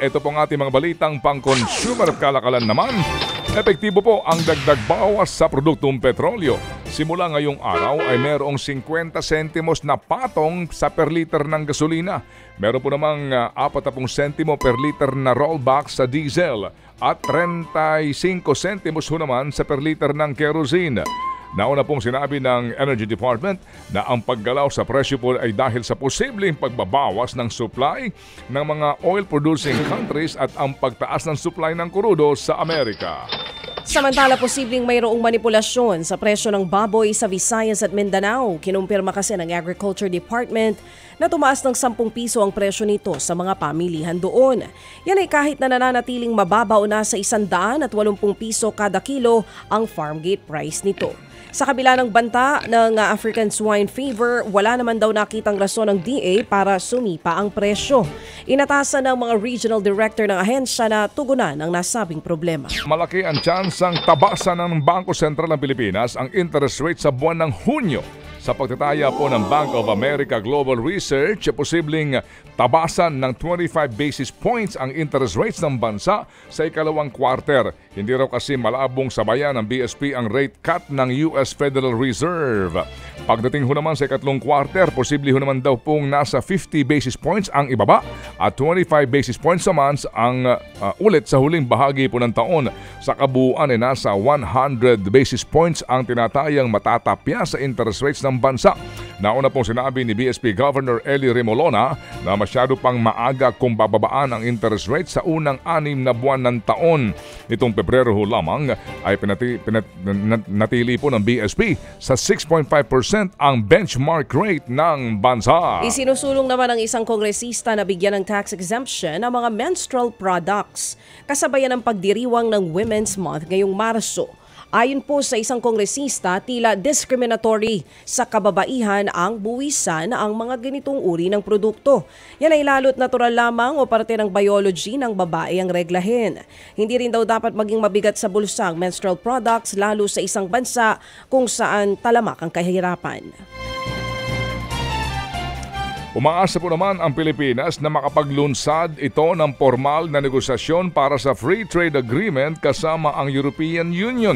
ito po ang ating mga balitang pang-consumer kalakalan naman. Epektibo po ang dagdag bawas sa produktong petrolyo. Simula ngayong araw ay mayroong 50 sentimos na patong sa per liter ng gasolina. Meron po namang 40 sentimo per liter na rollback sa diesel at 35 sentimos ho naman sa per liter ng kerosene. Nauna pong sinabi ng Energy Department na ang paggalaw sa presyo po ay dahil sa posibleng pagbabawas ng supply ng mga oil-producing countries at ang pagtaas ng supply ng krudo sa Amerika. Samantala, posibleng mayroong manipulasyon sa presyo ng baboy sa Visayas at Mindanao. Kinumpirma kasi ng Agriculture Department na tumaas ng 10 piso ang presyo nito sa mga pamilihan doon. Yan ay kahit na nananatiling mababaw na sa 180 piso kada kilo ang farm gate price nito. Sa kabila ng banta ng African Swine Fever, wala naman daw nakitang rason ng DA para sumipa ang presyo. Inatasan ng mga regional director ng ahensya na tugunan ang nasabing problema. Malaki ang tsansang tabasan ng Bangko Sentral ng Pilipinas ang interest rate sa buwan ng Hunyo. Sa pagtataya po ng Bank of America Global Research, posibleng tabasan ng 25 basis points ang interest rates ng bansa sa ikalawang quarter. Hindi raw kasi malabong sabayan ng BSP ang rate cut ng US Federal Reserve. Pagdating ho naman sa ikatlong quarter, posible ho naman daw pong nasa 50 basis points ang ibaba at 25 basis points naman ang ulit sa huling bahagi po ng taon. Sa kabuuan ay nasa 100 basis points ang tinatayang matatapya sa interest rates ng bansa. Nauna pong sinabi ni BSP Governor Eli Remolona na masyado pang maaga kung bababaan ang interest rate sa unang 6 na buwan ng taon. Nitong Pebrero ho lamang ay natili po ng BSP sa 6.5% ang benchmark rate ng bansa. Isinusulong naman ng isang kongresista na bigyan ng tax exemption ang mga menstrual products kasabayan ng pagdiriwang ng Women's Month ngayong Marso. Ayon po sa isang kongresista, tila discriminatory sa kababaihan ang buwisan ang mga ganitong uri ng produkto. Yan ay lalo't natural lamang o parte ng biology ng babae ang reglahin. Hindi rin daw dapat maging mabigat sa bulsa ang menstrual products lalo sa isang bansa kung saan talamak ang kahirapan. Umaasa po naman ang Pilipinas na makapaglunsad ito ng formal na negosasyon para sa free trade agreement kasama ang European Union.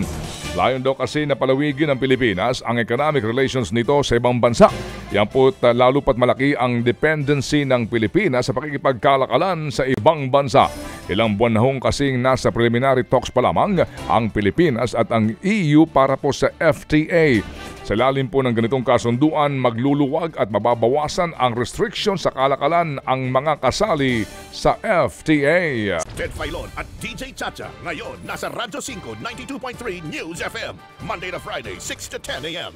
Layon daw kasi na palawigin ng Pilipinas ang economic relations nito sa ibang bansa. Yan po lalo pat malaki ang dependency ng Pilipinas sa pakikipagkalakalan sa ibang bansa. Ilang buwan na hong kasing nasa preliminary talks pa lamang ang Pilipinas at ang EU para po sa FTA. Sa lalim po ng ganitong kasunduan, magluluwag at mababawasan ang restriction sa kalakalan ang mga kasali sa FTA. Ted Filon at DJ Chacha ngayon nasa Radyo 5 92.3 News FM Monday to Friday 6 to 10 a.m.